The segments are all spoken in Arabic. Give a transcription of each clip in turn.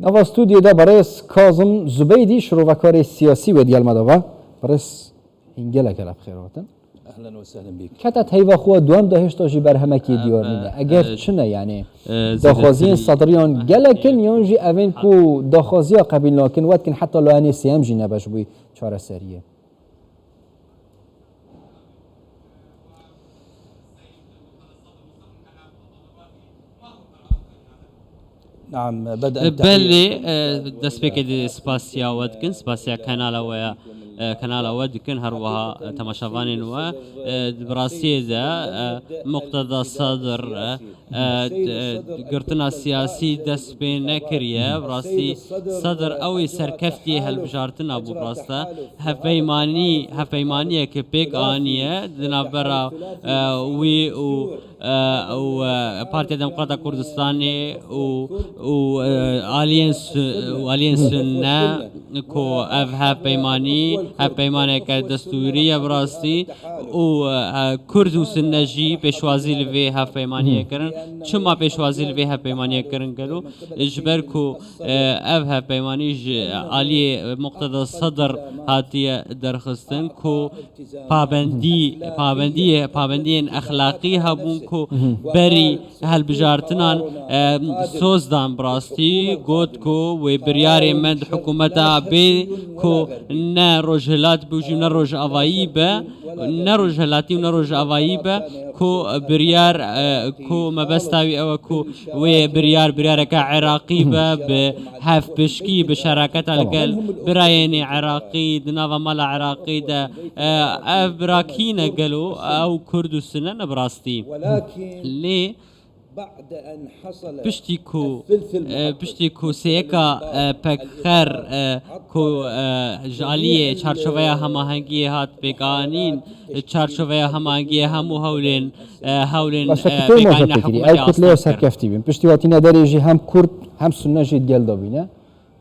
نوا استودیو دا برای کاظم زبیدی شروع و کار سیاسی و دیال مداوا برای اینجلا کلاب خیراتن. اهلا وسهلا بك. كتت هيوا خو دوام دهش تاجي برهمكي ديار منه اگر چنه يعني داخازين صدريان گلكن يونجي اوين كو داخازيا قبيل لكن وقت كن حتى لو اني سيام جي نباش بوي چاره سريه نعم بدأ بلي دسبيك سباسيا ودكن سباسيا كانالا ودكن هروها تماشافانين و براسي ذا مقتضى صدر قرتنا سياسي دسبين كريا براسي صدر اوي سركفتي هالبجارتنا ابو براستا هفيمانية كبيك آنية دنابرا وي و بارتي ديمقراطية كردستاني و آلينس نا كو اف هفيمانية كدستورية براسي و كرد و سنجي بشوازي لفي هفيمانية كرن شما بشوازي لفي هفيمانية كرن قالوا اجبركو اف هفيماني آلية مقتضى صدر هاتية درخستن كو پابندی اخلاقی هبون کو بری هالبجارتنان سوز دان براستی گوت کو و بریار مند حکومتا بی کو نه رجلات بوجی نه رج اوایی به نه رجلاتی و نه رج اوایی به کو بریار کو مبستاوی او کو و بریار که عراقی به هف بشکی به شراکت الگل براینی عراقی دنوا مال عراقی ده براكين قالوا أو كردستان براستي ليه بعد أن حصل بشتيكو سيكا بكر كو جالية چارچوبيا هماهنگي هات بقانين چارچوبيا هماهنگي همو هولين بقانين حكومة كتلة سركفتي بين بشتي واتينا دريجي هم كرد هم سنة جي ديال دابينا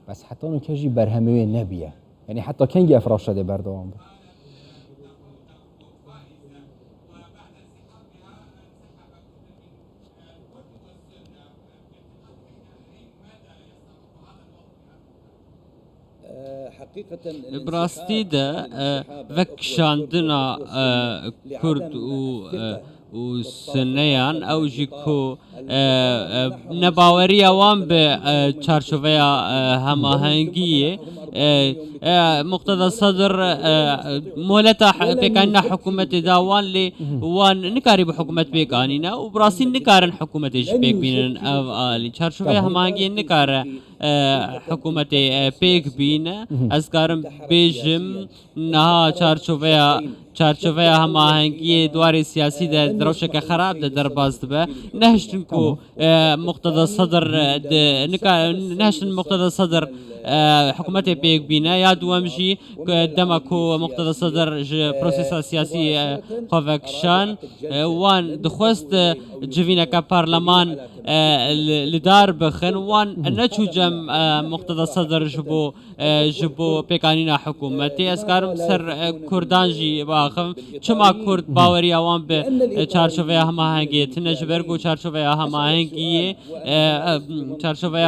بس حتى انو كجي برهموي نبيه يعني حتى كنجي افراش شده بردوام براستي ده وكشاندنا كرد و سنيان او جيكو نباوري اوان به چارچوبيا هماهنگي مقتضى صدر مهلتا بكاننا حكومة داوان لي وان نكاري بحكومة بيكانينا وبراسي نكارن حكومة جبيك بينن آلي چارچوبيا هماهنگي نكار حكومة بيك بين ازكارم بيجم نها چارچوبيا هماهنگي دواري سياسي ده دروشه که خراب ده درباز به نهشتن کو مقتضى صدر نهشتن مقتضى صدر حكومة بيك بينا يا دوامجي دمكو مقتضى صدر بروسيس سياسي قوكشان وان دخوست جوينا كبرلمان لدار بخن وان نچو جم مقتضى صدر جبو بيكانينا حكومتي اسكارم سر كردانجي باخم چما كرد باوري اوان به چارچوبيا هماهنگي تنجبرگو چارچوبيا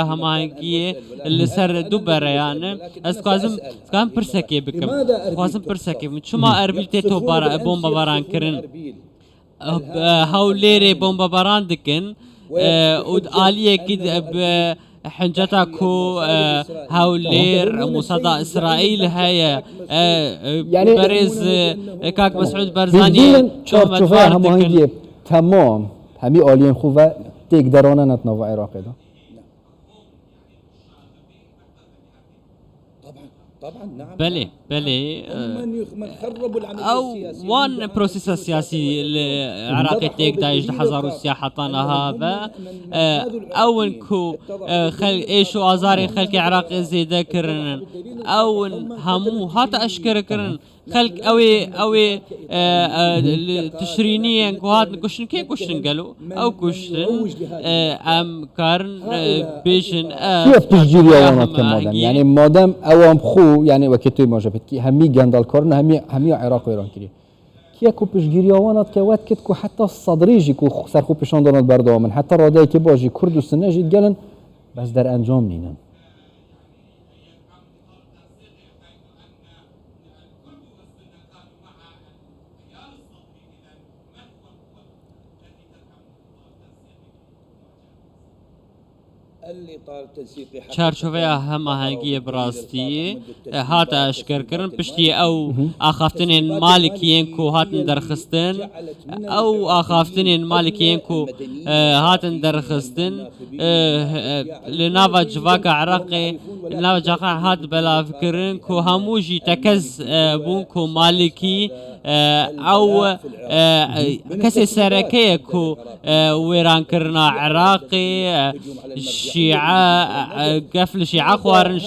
هماهنگي لسر دو بريان اسكازم كان برسكي بكم اسكازم برسكي چما اربيلتي تو بومبا باران كرن هاوليري بومبا باران دكن ود آلية كده حنجتا كو هاولير مصدى إسرائيل هيا يعني بريز كاك مسعود برزاني شوفها هماهنگي تمام همي آليين خوفا تقدرون نتنوع عراق ده طبعا نعم بلي من خربوا العملية او السياسية وان بروسيس السياسي العراقي تيك دايش حزارو السياحة هذا او انكو خل ايشو ازاري خلق عراقي زي كرن او همو هات اشكر كرن خلق اوي تشريني انكو هات كوشن كي كوشن قالوا او كوشن ام كارن بيشن كيف تجيري وانا كمادم يعني مادام اوام خو يعني وكتوي ما جابت كي همي جندال كارن همي عراق ايران كري كي كو بيجيري وانا كوات كتكو حتى الصدريجي كو سر خو بيشان دونات بردوامن حتى راداي كي باجي كرد و سنه جيت قالن بس در انجام نينن چارچۆڤەیە هەماهەنگیە بڕاستی هاتە ئاشکرکردن پشتی ئەو ئاخافتنێن مالکیên ku hatin derxistin ئەو ئاخافتنên مالکیên ku hatin derxistin li nava civaka Iraqê li nava civaka hat belavkirin ku hemû jî tekez bûn ku malikî ئەو کەسێ سەرەکەیە ku wêrankirina Iraqê şîعە kef li şîعە xwarin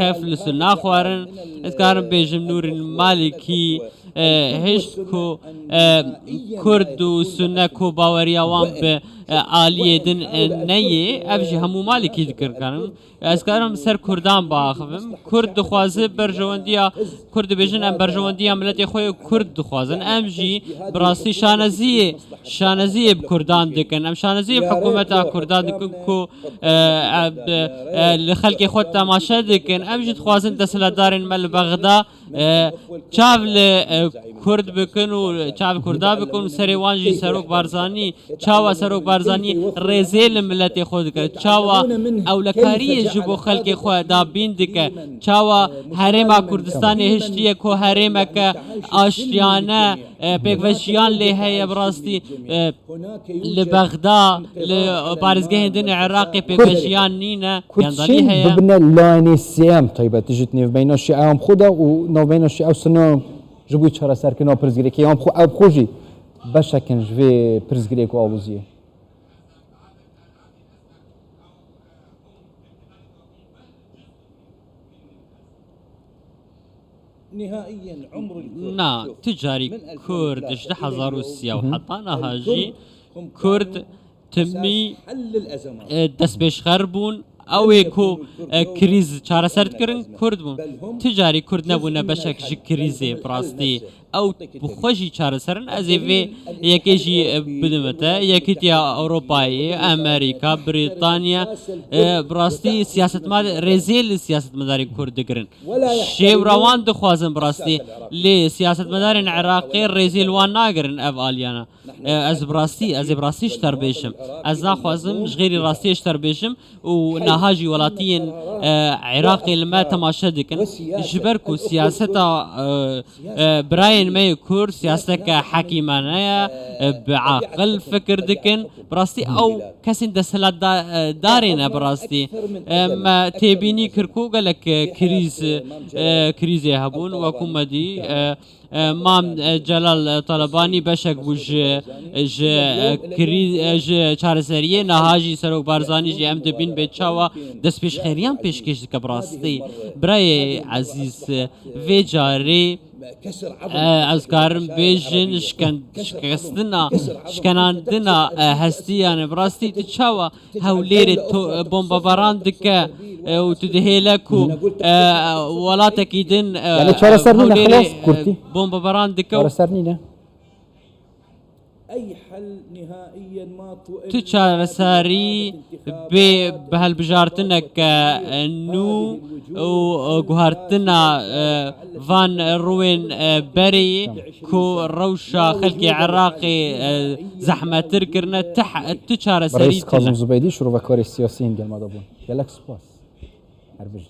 kef li sunna xwarin ez karim bêjim Nûrên Malikî hişt ku Kurd û sunne ku baweriya wan bi aliyê din neyê ev jî hemû Malikî dikirkarin ez karim ser Kurdan biaxivim Kurd dixwaze berjewendiya Kurd dibêjin em berjewendiya miletê xwe Kurd dixwazin em jî bi rastî şaneziyê bi Kurdan dikin em şaneziyê bi hikûmeta Kurdan dikin ku li xelkê xwe temaşe dikin em jî dixwazin desthilatdarên me li Bexda çav li Kurd bikin û çav Kurda bikin û serê wan jî Serok Barzanî çawa Serok Barzanî rêzê li miletê xwe dike çawa ewlekariyê ji bo xelkê xwe dabîn dike çawa herêma Kurdistanê hiştiye ku herêmeke aştiyane pêkvejiyan lê heye bi rastî li Bexda li parêzgehên din Iraqê pêkvejiyan nîne yandalî کورچین heye ببنە لاینێ سێم تایبەت جت نێڤبینە شیعەم خۆدا و ناڤبینە شیعە و سنە ji bo çareserkirina pirzgirêkê yan ew xwe jî beşekin ji vê pirzgirêk û awoziyê. نهائيا عمر الكرد نا تجاري كرد جده 1930 حتى نهاجي كرد تمي حل الازمات دست بيش خربون اوه کو کریز چارەسەر کردن کورد بوون تجاری کورد نەبوونە بەشێک ji کریزê براستی ئەو بخۆشی چارەسەرن ئەزێ vê یەکێژی بدمەتە یەکیتیا ئەوروپایê ئەمریکا بریتانیا براستی سیاستمدار rêzê li siyasetmedarên Kurd dikirin şêwrewan dixwazin birastî lê siyasetmedarên Iraqê rêzê li wan nagirin ev aliyana ez birastî ji te re bêjim ez naxwazim ji xêrî rastiyê ji te re bêjim û niha jî welatiyên Iraqê li me temaşe dikin ji ber ku siyaseta birayên me yê Kurd siyaseteke hekîmane ye bi aqil fikir dikin birastî ew kesên desthilatdarê ne birastî me têbînî kir ku gelek krîzê hebûn weku me dî مام جلال طالبانی بشک بو ji çareseriyê nahajî Serok Barzanî jî em dibîn bê çawa destpêşxeriyan pêşkêş dike birastî birayê ezîz vê carê ez karim bêjin şkenandina hestiyan birastî tu çawa hewlêrê bombabaran dike û tu dihêle ku welatekî din bombabaran dike اي حل نهائيا ما tu çareserî bê bi helbijartineke nû û guhartina van rûên berê ku rewşa xelkê Iraqê zehmettir kirine tu çareserî Kazım Zubeydi şûrvekarê siyasî gelmada bûn gelek spas her bir